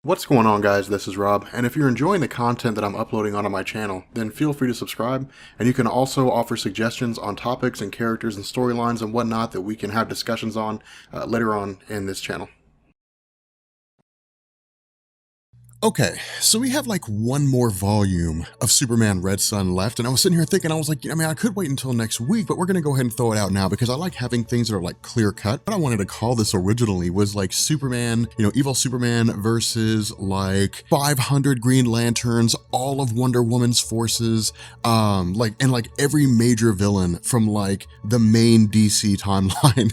What's going on, guys? This is Rob, and if you're enjoying the content that I'm uploading onto my channel, then feel free to subscribe, and you can also offer suggestions on topics and characters and storylines and whatnot that we can have discussions on later on in this channel. Okay, so we have like one more volume of Superman Red Sun left, and I was sitting here thinking, I was like, I could wait until next week, but we're gonna go ahead and throw it out now because I like having things that are like clear cut. What I wanted to call this originally was like Superman, evil Superman versus like 500 Green Lanterns, all of Wonder Woman's forces, like every major villain from like the main DC timeline.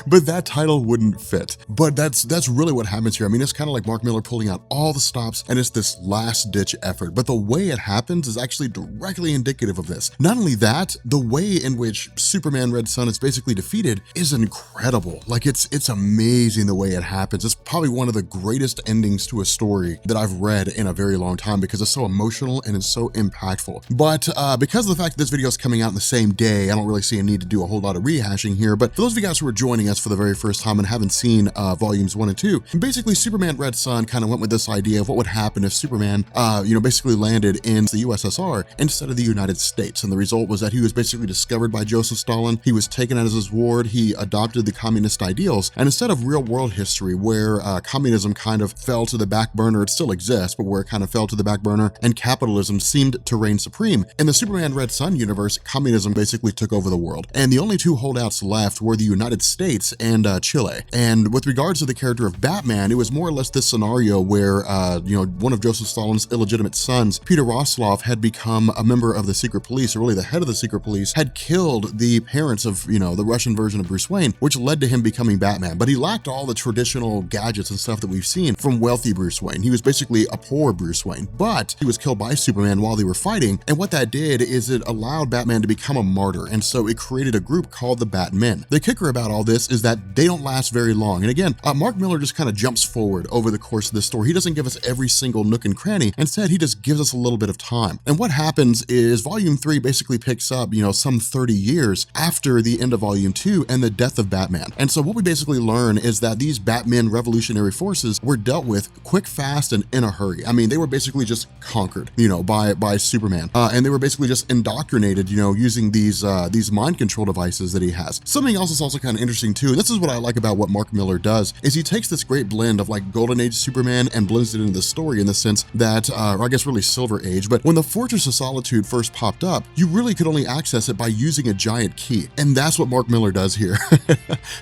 But that title wouldn't fit. But that's really what happens here. I mean, it's kind of like Mark Miller pulling out all the stops, and it's this last-ditch effort. But the way it happens is actually directly indicative of this. Not only that, the way in which Superman Red Sun is basically defeated is incredible. Like, it's amazing the way it happens. It's probably one of the greatest endings to a story that I've read in a very long time because it's so emotional and it's so impactful. But because of the fact that this video is coming out in the same day, I don't really see a need to do a whole lot of rehashing here. But for those of you guys who are joining us for the very first time and haven't seen volumes 1 and 2, basically Superman Red Sun kind of went with this idea of what would happen if Superman, basically landed in the USSR instead of the United States. And the result was that he was basically discovered by Joseph Stalin. He was taken as his ward. He adopted the communist ideals. And instead of real world history where communism kind of fell to the back burner, it still exists, but where it kind of fell to the back burner and capitalism seemed to reign supreme. In the Superman Red Sun universe, communism basically took over the world. And the only two holdouts left were the United States and Chile. And with regards to the character of Batman, it was more or less this scenario where one of Joseph Stalin's illegitimate sons, Peter Roslov, had become a member of the secret police, or really the head of the secret police, had killed the parents of, the Russian version of Bruce Wayne, which led to him becoming Batman. But he lacked all the traditional gadgets and stuff that we've seen from wealthy Bruce Wayne. He was basically a poor Bruce Wayne, but he was killed by Superman while they were fighting. And what that did is it allowed Batman to become a martyr. And so it created a group called the Batmen. The kicker about all this is that they don't last very long. And again, Mark Miller just kind of jumps forward over the course of this story. He doesn't give us every single nook and cranny. Instead, he just gives us a little bit of time. And what happens is volume 3 basically picks up, some 30 years after the end of volume 2 and the death of Batman. And so what we basically learn is that these Batman revolutionary forces were dealt with quick, fast, and in a hurry. I mean, they were basically just conquered, by Superman. And they were basically just indoctrinated, using these mind control devices that he has. Something else is also kind of interesting too, and this is what I like about what Mark Miller does, is he takes this great blend of like Golden Age Superman and blends it into the story in the sense that, or I guess really Silver Age, but when the Fortress of Solitude first popped up, you really could only access it by using a giant key. And that's what Mark Miller does here.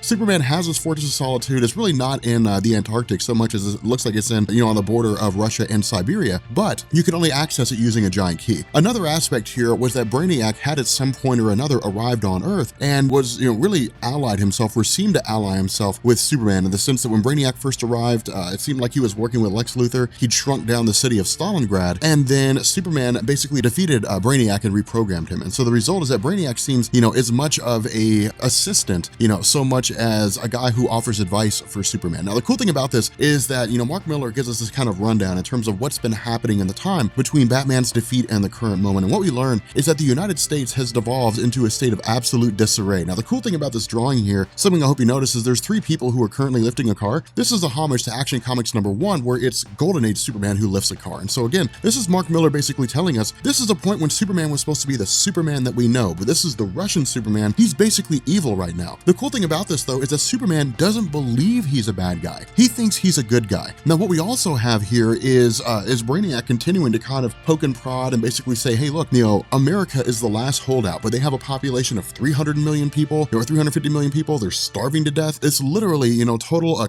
Superman has his Fortress of Solitude. It's really not in the Antarctic so much as it looks like it's in, on the border of Russia and Siberia, but you can only access it using a giant key. Another aspect here was that Brainiac had at some point or another arrived on Earth and was, really allied himself or seemed to ally himself with Superman in the sense that when Brainiac first arrived, it seemed like he was working with Lex Luthor. He'd shrunk down the city of Stalingrad, and then Superman basically defeated Brainiac and reprogrammed him. And so the result is that Brainiac seems, as much of a assistant, so much as a guy who offers advice for Superman. Now, the cool thing about this is that, Mark Miller gives us this kind of rundown in terms of what's been happening in the time between Batman's defeat and the current moment. And what we learn is that the United States has devolved into a state of absolute disarray. Now, the cool thing about this drawing here, something I hope you notice, is there's 3 people who are currently lifting a car. This is a homage to Action Comics #1, where it's Golden Age Superman who lifts a car. And so again, this is Mark Miller basically telling us this is a point when Superman was supposed to be the Superman that we know, but this is the Russian Superman. He's basically evil right now. The cool thing about this, though, is that Superman doesn't believe he's a bad guy. He thinks he's a good guy. Now, what we also have here is Brainiac continuing to kind of poke and prod and basically say, hey, look, America is the last holdout, but they have a population of 300 million people or 350 million people. They're starving to death. It's literally,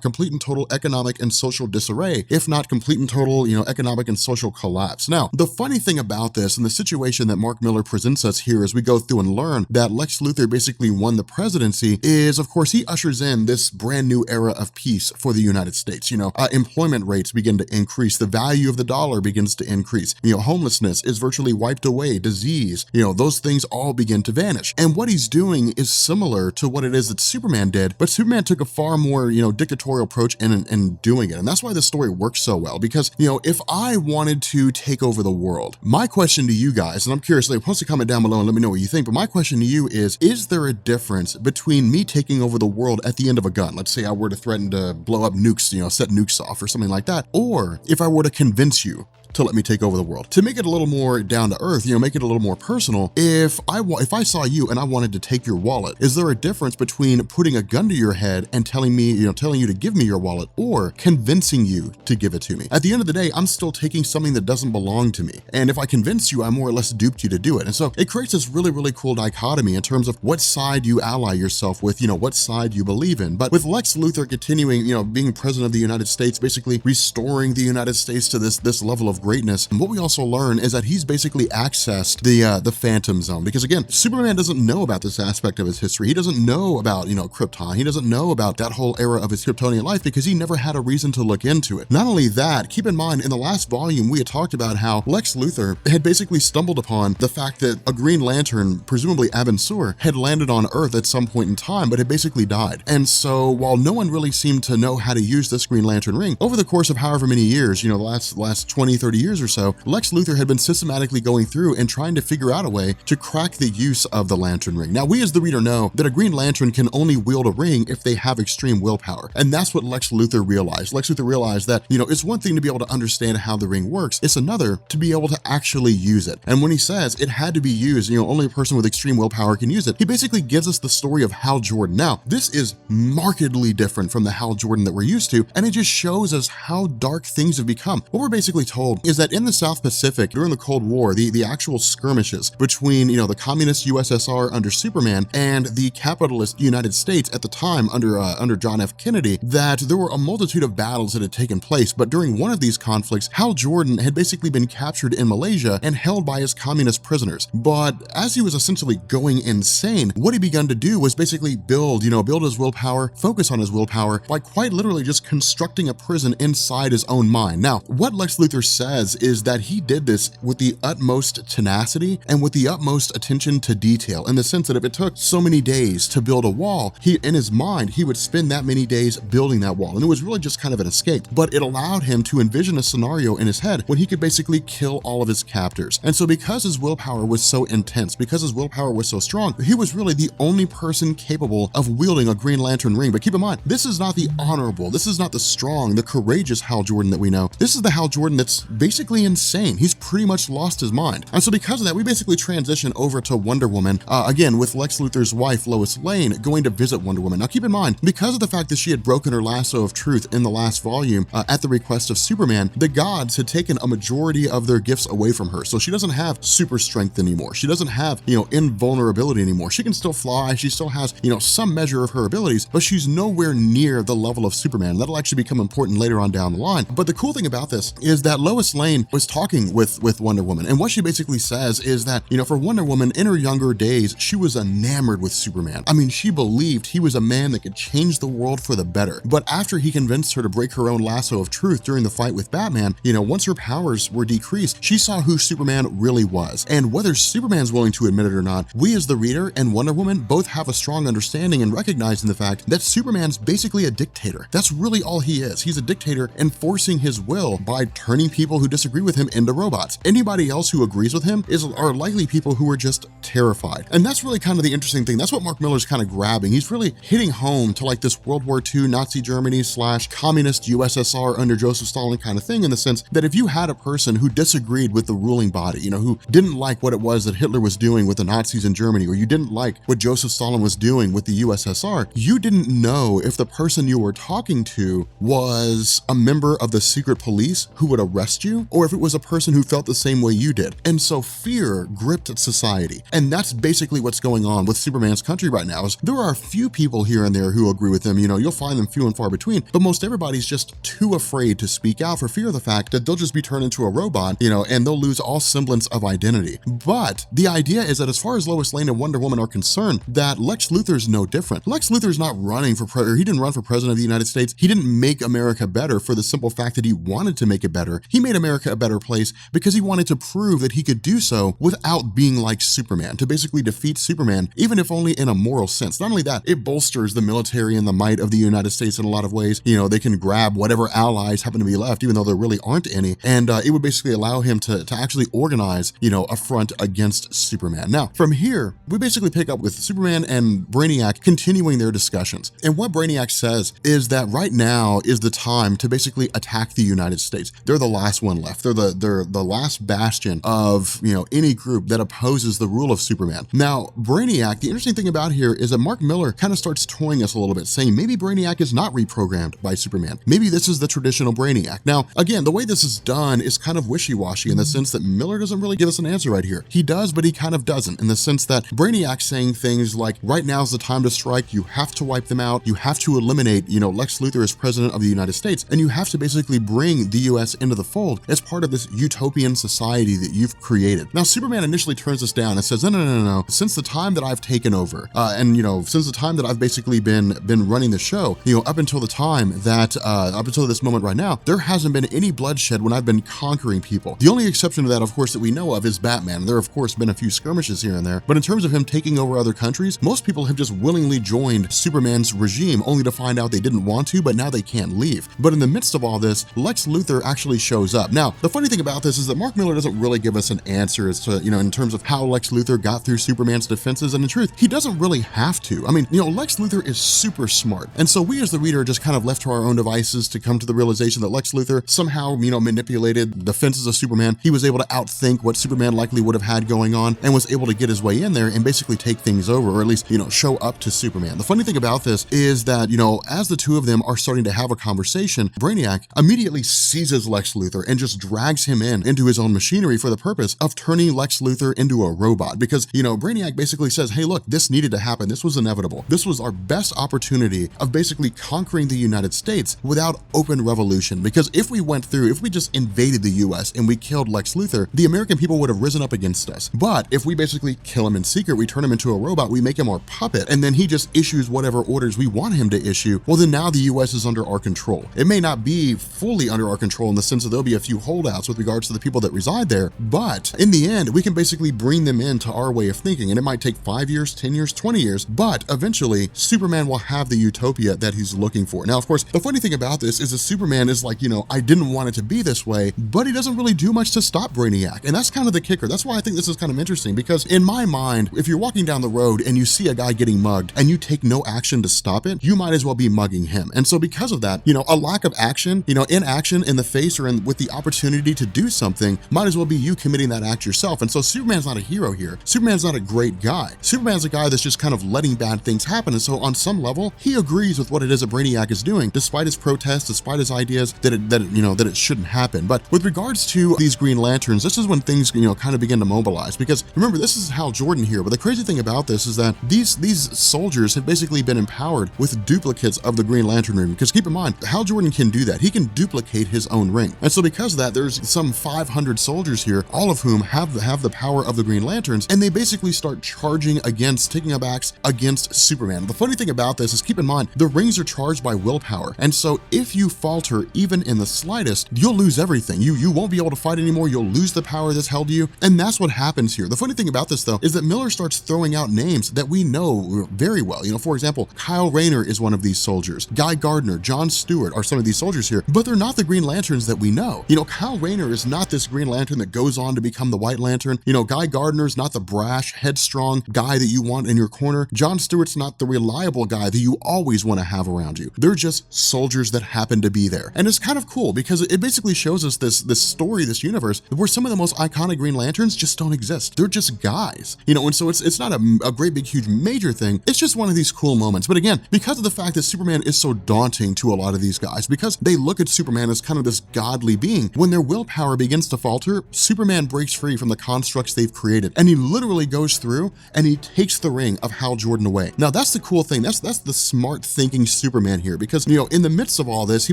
complete and total economic and social disarray, if not complete and total, economic and social collapse. Now, the funny thing about this and the situation that Mark Miller presents us here as we go through and learn that Lex Luthor basically won the presidency is, of course, he ushers in this brand new era of peace for the United States. Employment rates begin to increase. The value of the dollar begins to increase. Homelessness is virtually wiped away. Disease, those things all begin to vanish. And what he's doing is similar to what it is that Superman did, but Superman took a far more, dictatorial approach in doing it. And that's why this story works works so well because, if I wanted to take over the world, my question to you guys, and I'm curious, post a comment down below and let me know what you think, but my question to you is there a difference between me taking over the world at the end of a gun? Let's say I were to threaten to blow up nukes, set nukes off or something like that, or if I were to convince you to let me take over the world. To make it a little more down to earth, make it a little more personal, if I saw you and I wanted to take your wallet, is there a difference between putting a gun to your head and telling you to give me your wallet or convincing you to give it to me? At the end of the day, I'm still taking something that doesn't belong to me. And if I convince you, I more or less duped you to do it. And so it creates this really, really cool dichotomy in terms of what side you ally yourself with, what side you believe in. But with Lex Luthor continuing, being president of the United States, basically restoring the United States to this level of greatness. And what we also learn is that he's basically accessed the Phantom Zone, because again, Superman doesn't know about this aspect of his history. He doesn't know about, Krypton. He doesn't know about that whole era of his Kryptonian life because he never had a reason to look into it. Not only that, keep in mind, in the last volume, we had talked about how Lex Luthor had basically stumbled upon the fact that a Green Lantern, presumably Abin Sur, had landed on Earth at some point in time, but had basically died. And so while no one really seemed to know how to use this Green Lantern ring, over the course of however many years, the last 20, 30 years or so, Lex Luthor had been systematically going through and trying to figure out a way to crack the use of the Lantern ring. Now, we as the reader know that a Green Lantern can only wield a ring if they have extreme willpower. And that's what Lex Luthor realized. Lex Luthor realized that, it's one thing to be able to understand how the ring works. It's another to be able to actually use it. And when he says it had to be used, only a person with extreme willpower can use it, he basically gives us the story of Hal Jordan. Now, this is markedly different from the Hal Jordan that we're used to, and it just shows us how dark things have become. What we're basically told is that in the South Pacific during the Cold War, the actual skirmishes between, the communist USSR under Superman and the capitalist United States at the time under John F. Kennedy, that there were a multitude of battles that had taken place. But during one of these conflicts, Hal Jordan had basically been captured in Malaysia and held by his communist prisoners. But as he was essentially going insane, what he began to do was basically build his willpower, focus on his willpower by quite literally just constructing a prison inside his own mind. Now, what Lex Luthor says is that he did this with the utmost tenacity and with the utmost attention to detail, in the sense that if it took so many days to build a wall, in his mind, he would spend that many days building that wall. And it was really just kind of an escape, but it allowed him to envision a scenario in his head when he could basically kill all of his captors. And so because his willpower was so intense, because his willpower was so strong, he was really the only person capable of wielding a Green Lantern ring. But keep in mind, this is not the honorable, this is not the strong, the courageous Hal Jordan that we know. This is the Hal Jordan that's basically insane. He's pretty much lost his mind. And so because of that, we basically transition over to Wonder Woman, again, with Lex Luthor's wife, Lois Lane, going to visit Wonder Woman. Now keep in mind, because of the fact that she had broken her lasso of truth in the last volume at the request of Superman, the gods had taken a majority of their gifts away from her. So she doesn't have super strength anymore. She doesn't have, invulnerability anymore. She can still fly. She still has, some measure of her abilities, but she's nowhere near the level of Superman. That'll actually become important later on down the line. But the cool thing about this is that Lois Lane was talking with Wonder Woman. And what she basically says is that, for Wonder Woman in her younger days, she was enamored with Superman. I mean, she believed he was a man that could change the world for the better. But after he convinced her to break her own lasso of truth during the fight with Batman, once her powers were decreased, she saw who Superman really was. And whether Superman's willing to admit it or not, we as the reader and Wonder Woman both have a strong understanding and recognizing the fact that Superman's basically a dictator. That's really all he is. He's a dictator enforcing his will by turning people who disagree with him into robots. Anybody else who agrees with him are likely people who are just terrified. And that's really kind of the interesting thing. That's what Mark Miller's kind of grabbing. He's really hitting home to like this World War II Nazi Germany / communist USSR under Joseph Stalin kind of thing, in the sense that if you had a person who disagreed with the ruling body, who didn't like what it was that Hitler was doing with the Nazis in Germany, or you didn't like what Joseph Stalin was doing with the USSR, you didn't know if the person you were talking to was a member of the secret police who would arrest you, or if it was a person who felt the same way you did. And so fear gripped society. And that's basically what's going on with Superman's country right now. Is there are a few people here and there who agree with him. You'll find them few and far between, but most everybody's just too afraid to speak out for fear of the fact that they'll just be turned into a robot, and they'll lose all semblance of identity. But the idea is that as far as Lois Lane and Wonder Woman are concerned, that Lex Luthor's no different. Lex Luthor's not running for he didn't run for president of the United States. He didn't make America better for the simple fact that he wanted to make it better. He made making America a better place because he wanted to prove that he could do so without being like Superman, to basically defeat Superman, even if only in a moral sense. Not only that, it bolsters the military and the might of the United States in a lot of ways. They can grab whatever allies happen to be left, even though there really aren't any, and it would basically allow him to actually organize, a front against Superman. Now, from here, we basically pick up with Superman and Brainiac continuing their discussions. And what Brainiac says is that right now is the time to basically attack the United States. They're the last one left. They're the last bastion of, any group that opposes the rule of Superman. Now, Brainiac, the interesting thing about here is that Mark Miller kind of starts toying us a little bit, saying maybe Brainiac is not reprogrammed by Superman. Maybe this is the traditional Brainiac. Now, again, the way this is done is kind of wishy-washy in the sense that Miller doesn't really give us an answer right here. He does, but he kind of doesn't, in the sense that Brainiac's saying things like, right now's the time to strike, you have to wipe them out, you have to eliminate, Lex Luthor as president of the United States, and you have to basically bring the US into the fold as part of this utopian society that you've created. Now, Superman initially turns this down and says, no. Since the time that I've taken over, and since the time that I've basically been running the show, up until the time that, up until this moment right now, there hasn't been any bloodshed when I've been conquering people. The only exception to that, of course, that we know of is Batman. There have, of course, been a few skirmishes here and there, but in terms of him taking over other countries, most people have just willingly joined Superman's regime only to find out they didn't want to, but now they can't leave. But in the midst of all this, Lex Luthor actually shows up. Now, the funny thing about this is that Mark Miller doesn't really give us an answer as to, in terms of how Lex Luthor got through Superman's defenses, and in truth, he doesn't really have to. I mean, Lex Luthor is super smart, and so we as the reader are just kind of left to our own devices to come to the realization that Lex Luthor somehow, manipulated the defenses of Superman. He was able to outthink what Superman likely would have had going on and was able to get his way in there and basically take things over, or at least, show up to Superman. The funny thing about this is that, as the two of them are starting to have a conversation, Brainiac immediately seizes Lex Luthor and just drags him into his own machinery for the purpose of turning Lex Luthor into a robot. Because, Brainiac basically says, hey, look, this needed to happen. This was inevitable. This was our best opportunity of basically conquering the United States without open revolution. Because if we just invaded the US and we killed Lex Luthor, the American people would have risen up against us. But if we basically kill him in secret, we turn him into a robot, we make him our puppet, and then he just issues whatever orders we want him to issue, well, then now the US is under our control. It may not be fully under our control in the sense that there'll be a few holdouts with regards to the people that reside there, but in the end, we can basically bring them into our way of thinking, and it might take 5 years, 10 years, 20 years, but eventually Superman will have the utopia that he's looking for. Now, of course, the funny thing about this is that Superman is like, I didn't want it to be this way, but he doesn't really do much to stop Brainiac, and that's kind of the kicker. That's why I think this is kind of interesting, because in my mind, if you're walking down the road and you see a guy getting mugged and you take no action to stop it, you might as well be mugging him. And so because of that, a lack of action, inaction in the face or with the opportunity to do something might as well be you committing that act yourself. And so Superman's not a hero here. Superman's not a great guy. Superman's a guy that's just kind of letting bad things happen. And so on some level, he agrees with what it is that Brainiac is doing, despite his protests, despite his ideas that it shouldn't happen. But with regards to these Green Lanterns, this is when things, kind of begin to mobilize. Because remember, this is Hal Jordan here, but the crazy thing about this is that these soldiers have basically been empowered with duplicates of the Green Lantern ring. Because keep in mind, Hal Jordan can do that. He can duplicate his own ring. And so because of that, there's some 500 soldiers here, all of whom have the power of the Green Lanterns, and they basically start charging against, taking up acts against Superman. The funny thing about this is, keep in mind, the rings are charged by willpower. And so if you falter even in the slightest, you'll lose everything. You won't be able to fight anymore. You'll lose the power that's held you. And that's what happens here. The funny thing about this, though, is that Miller starts throwing out names that we know very well. For example, Kyle Rayner is one of these soldiers. Guy Gardner, John Stewart are some of these soldiers here, but they're not the Green Lanterns that we know. Kyle Rayner is not this Green Lantern that goes on to become the White Lantern. Guy Gardner's not the brash, headstrong guy that you want in your corner. John Stewart's not the reliable guy that you always want to have around you. They're just soldiers that happen to be there. And it's kind of cool because it basically shows us this story, this universe, where some of the most iconic Green Lanterns just don't exist. They're just guys, and so it's not a great big huge major thing. It's just one of these cool moments. But again, because of the fact that Superman is so daunting to a lot of these guys, because they look at Superman as kind of this godly being, when their willpower begins to falter, Superman breaks free from the constructs they've created, and he literally goes through and he takes the ring of Hal Jordan away. Now that's the cool thing. That's the smart thinking Superman here, because in the midst of all this, he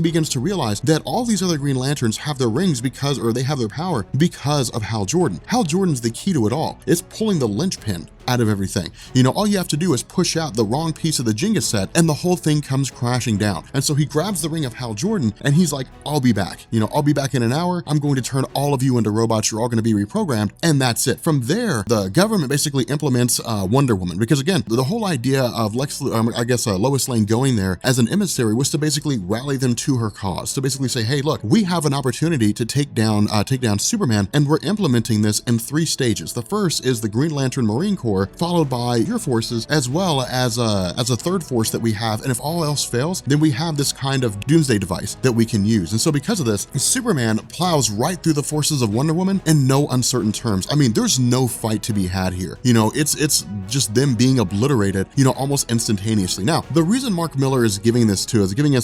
begins to realize that all these other Green Lanterns have their rings they have their power because of Hal Jordan. Hal Jordan's the key to it all. It's pulling the linchpin out of everything. All you have to do is push out the wrong piece of the Jenga set and the whole thing comes crashing down. And so he grabs the ring of Hal Jordan and he's like, I'll be back. I'll be back in an hour. I'm going to turn all of you into robots. You're all going to be reprogrammed. And that's it. From there, the government basically implements Wonder Woman, because again, the whole idea of Lois Lane going there as an emissary was to basically rally them to her cause, to basically say, hey, look, we have an opportunity to take down Superman, and we're implementing this in 3 stages. The first is the Green Lantern Marine Corps, followed by your forces, as well as a third force that we have. And if all else fails, then we have this kind of doomsday device that we can use. And so because of this, Superman plows right through the forces of Wonder Woman in no uncertain terms. I mean, there's no fight to be had here. It's just them being obliterated, almost instantaneously. Now, the reason Mark Miller is giving us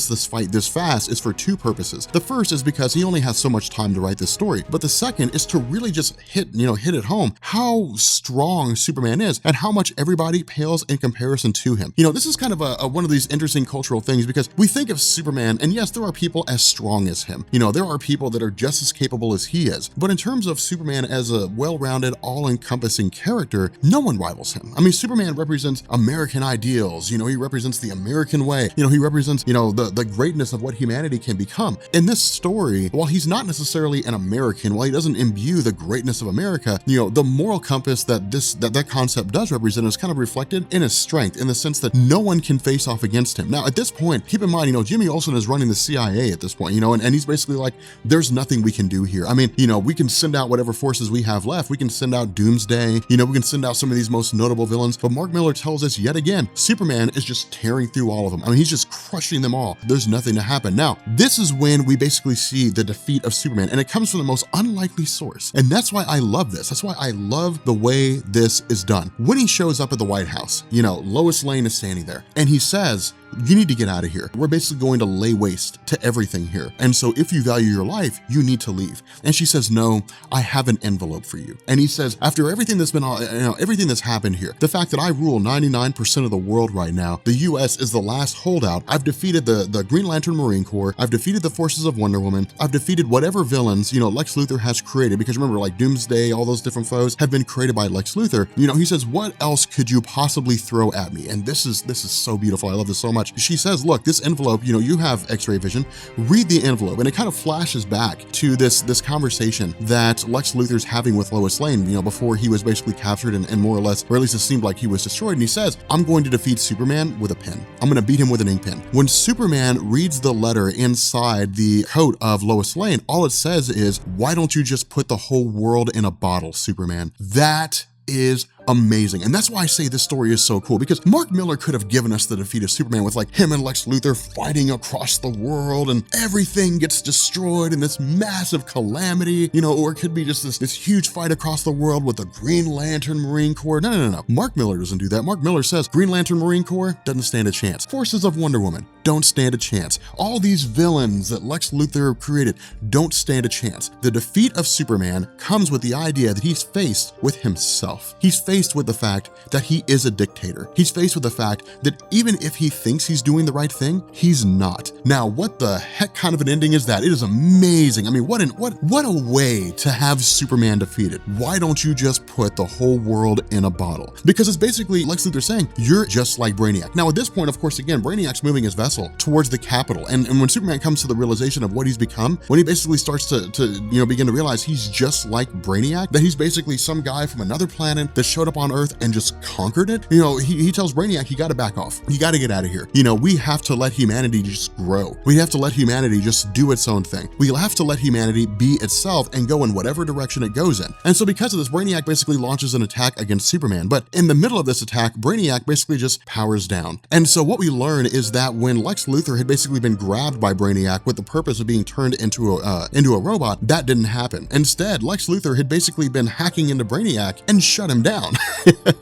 this fight this fast is for 2 purposes. The first is because he only has so much time to write this story, but the second is to really just hit it home how strong Superman is and how much everybody pales in comparison to him. This is kind of one of these interesting cultural things, because we think of Superman, and yes, there are people as strong as him. There are people that are just as capable as he is. But in terms of Superman as a well-rounded, all-encompassing character, no one rivals him. I mean, Superman represents American ideals. He represents the American way. He represents, the greatness of what humanity can become. In this story, while he's not necessarily an American, while he doesn't imbue the greatness of America, the moral compass that concept does represent is kind of reflected in his strength, in the sense that no one can face off against him. Now, at this point, keep in mind, Jimmy Olsen is running the CIA at this point, and he's basically like, there's nothing we can do here. I mean, we can send out whatever forces we have left. We can send out Doomsday, we can send out some of these most notable villains, but Mark Miller tells us yet again, Superman is just tearing through all of them. I mean, he's just crushing them all. There's nothing to happen. Now, this is when we basically see the defeat of Superman, and it comes from the most unlikely source. And that's why I love this. That's why I love the way this is done. When he shows up at the White House, Lois Lane is standing there, and he says, you need to get out of here. We're basically going to lay waste to everything here. And so if you value your life, you need to leave. And she says, no, I have an envelope for you. And he says, after everything that's been, everything that's happened here, the fact that I rule 99% of the world right now, the US is the last holdout. I've defeated the Green Lantern Marine Corps. I've defeated the forces of Wonder Woman. I've defeated whatever villains, Lex Luthor has created, because remember, like Doomsday, all those different foes have been created by Lex Luthor. He says, what else could you possibly throw at me? And this is so beautiful. I love this so much. She says, look, this envelope, you have X-ray vision, read the envelope. And it kind of flashes back to this conversation that Lex Luthor's having with Lois Lane, before he was basically captured and more or less, or at least it seemed like he was destroyed. And he says, I'm going to defeat Superman with a pen. I'm going to beat him with an ink pen. When Superman reads the letter inside the coat of Lois Lane, all it says is, why don't you just put the whole world in a bottle, Superman? That is amazing. And that's why I say this story is so cool, because Mark Miller could have given us the defeat of Superman with like him and Lex Luthor fighting across the world and everything gets destroyed in this massive calamity, or it could be just this huge fight across the world with the Green Lantern Marine Corps. No. Mark Miller doesn't do that. Mark Miller says Green Lantern Marine Corps doesn't stand a chance. Forces of Wonder Woman don't stand a chance. All these villains that Lex Luthor created don't stand a chance. The defeat of Superman comes with the idea that he's faced with himself. He's faced with the fact that he is a dictator. He's faced with the fact that even if he thinks he's doing the right thing, he's not. Now, what the heck kind of an ending is that? It is amazing. I mean, what a way to have Superman defeated. Why don't you just put the whole world in a bottle? Because it's basically Lex Luthor saying, you're just like Brainiac. Now, at this point, of course, again, Brainiac's moving his vessel towards the Capitol. And when Superman comes to the realization of what he's become, when he basically starts to begin to realize he's just like Brainiac, that he's basically some guy from another planet that showed up on Earth and just conquered it, he tells Brainiac, you got to back off. You got to get out of here. We have to let humanity just grow. We have to let humanity just do its own thing. We'll have to let humanity be itself and go in whatever direction it goes in. And so because of this, Brainiac basically launches an attack against Superman. But in the middle of this attack, Brainiac basically just powers down. And so what we learn is that when Lex Luthor had basically been grabbed by Brainiac with the purpose of being turned into a robot, that didn't happen. Instead, Lex Luthor had basically been hacking into Brainiac and shut him down.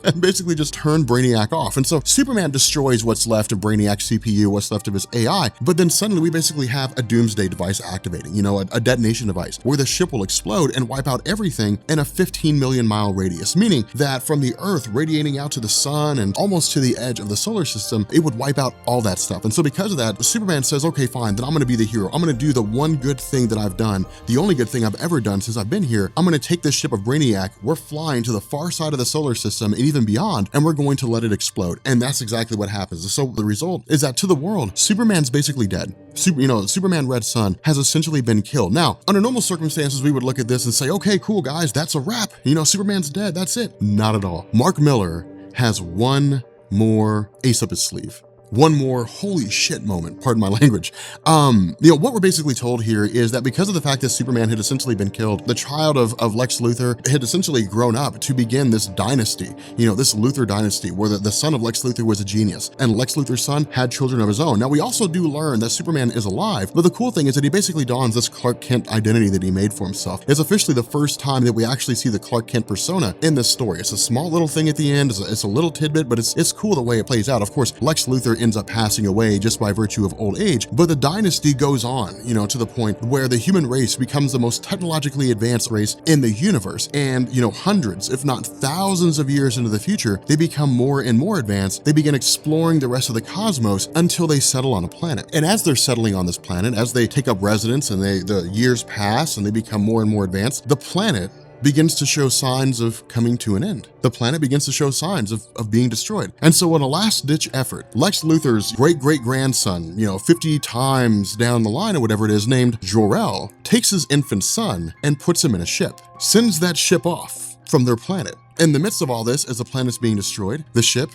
And basically just turned Brainiac off. And so Superman destroys what's left of Brainiac's CPU, what's left of his AI, but then suddenly we basically have a doomsday device activating, a detonation device where the ship will explode and wipe out everything in a 15 million mile radius, meaning that from the Earth radiating out to the sun and almost to the edge of the solar system, it would wipe out all that stuff. And so because of that, Superman says, okay, fine, then I'm going to be the hero. I'm going to do the one good thing that I've done, the only good thing I've ever done since I've been here. I'm going to take this ship of Brainiac. We're flying to the far side of the solar solar system and even beyond, and we're going to let it explode. And that's exactly what happens. So the result is that to the world, Superman's basically dead. Superman Red Sun has essentially been killed. Now, under normal circumstances, we would look at this and say, okay, cool guys, that's a wrap. Superman's dead, that's it. Not at all. Mark Miller has one more ace up his sleeve. One more holy shit moment, pardon my language. What we're basically told here is that because of the fact that Superman had essentially been killed, the child of Lex Luthor had essentially grown up to begin this dynasty, this Luthor dynasty, where the son of Lex Luthor was a genius, and Lex Luthor's son had children of his own. Now, we also do learn that Superman is alive, but the cool thing is that he basically dons this Clark Kent identity that he made for himself. It's officially the first time that we actually see the Clark Kent persona in this story. It's a small little thing at the end, it's a little tidbit, but it's cool the way it plays out. Of course, Lex Luthor ends up passing away just by virtue of old age, but the dynasty goes on, to the point where the human race becomes the most technologically advanced race in the universe. And, hundreds, if not thousands of years into the future, they become more and more advanced. They begin exploring the rest of the cosmos until they settle on a planet. And as they're settling on this planet, as they take up residence and the years pass and they become more and more advanced, the planet begins to show signs of coming to an end. The planet begins to show signs of being destroyed. And so in a last-ditch effort, Lex Luthor's great-great-grandson, 50 times down the line or whatever it is, named Jor-El, takes his infant son and puts him in a ship, sends that ship off from their planet. In the midst of all this, as the planet's being destroyed, the ship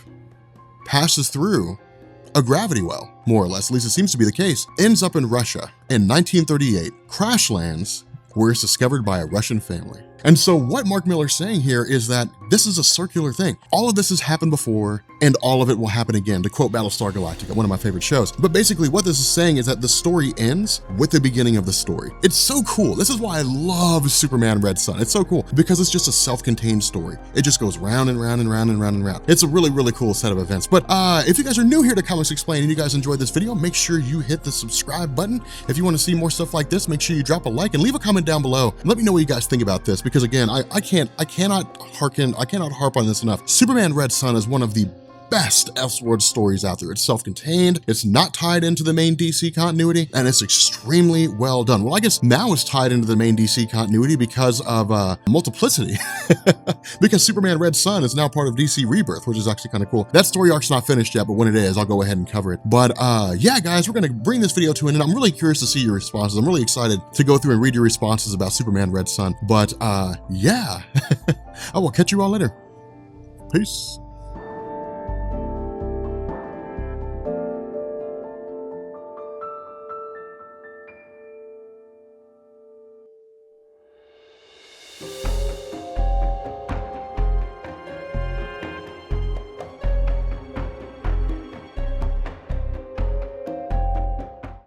passes through a gravity well, more or less, at least it seems to be the case, ends up in Russia in 1938, crash lands where it's discovered by a Russian family. And so what Mark Miller's saying here is that this is a circular thing. All of this has happened before, and all of it will happen again, to quote Battlestar Galactica, one of my favorite shows. But basically what this is saying is that the story ends with the beginning of the story. It's so cool. This is why I love Superman Red Sun. It's so cool because it's just a self-contained story. It just goes round and round and round and round and round. It's a really, really cool set of events. But if you guys are new here to Comics Explained and you guys enjoyed this video, make sure you hit the subscribe button. If you want to see more stuff like this, make sure you drop a like and leave a comment down below. And let me know what you guys think about this, because again, I cannot harp on this enough. Superman Red Sun is one of the best Elseworlds stories out there. It's self-contained, it's not tied into the main DC continuity, and it's extremely well done. Well, I guess now it's tied into the main DC continuity because of multiplicity, because Superman Red Sun is now part of DC Rebirth, which is actually kind of cool. That story arc's not finished yet, but when it is, I'll go ahead and cover it. But yeah, guys, we're gonna bring this video to an end. I'm really curious to see your responses. I'm really excited to go through and read your responses about Superman Red Sun. But yeah, I will catch you all later. Peace.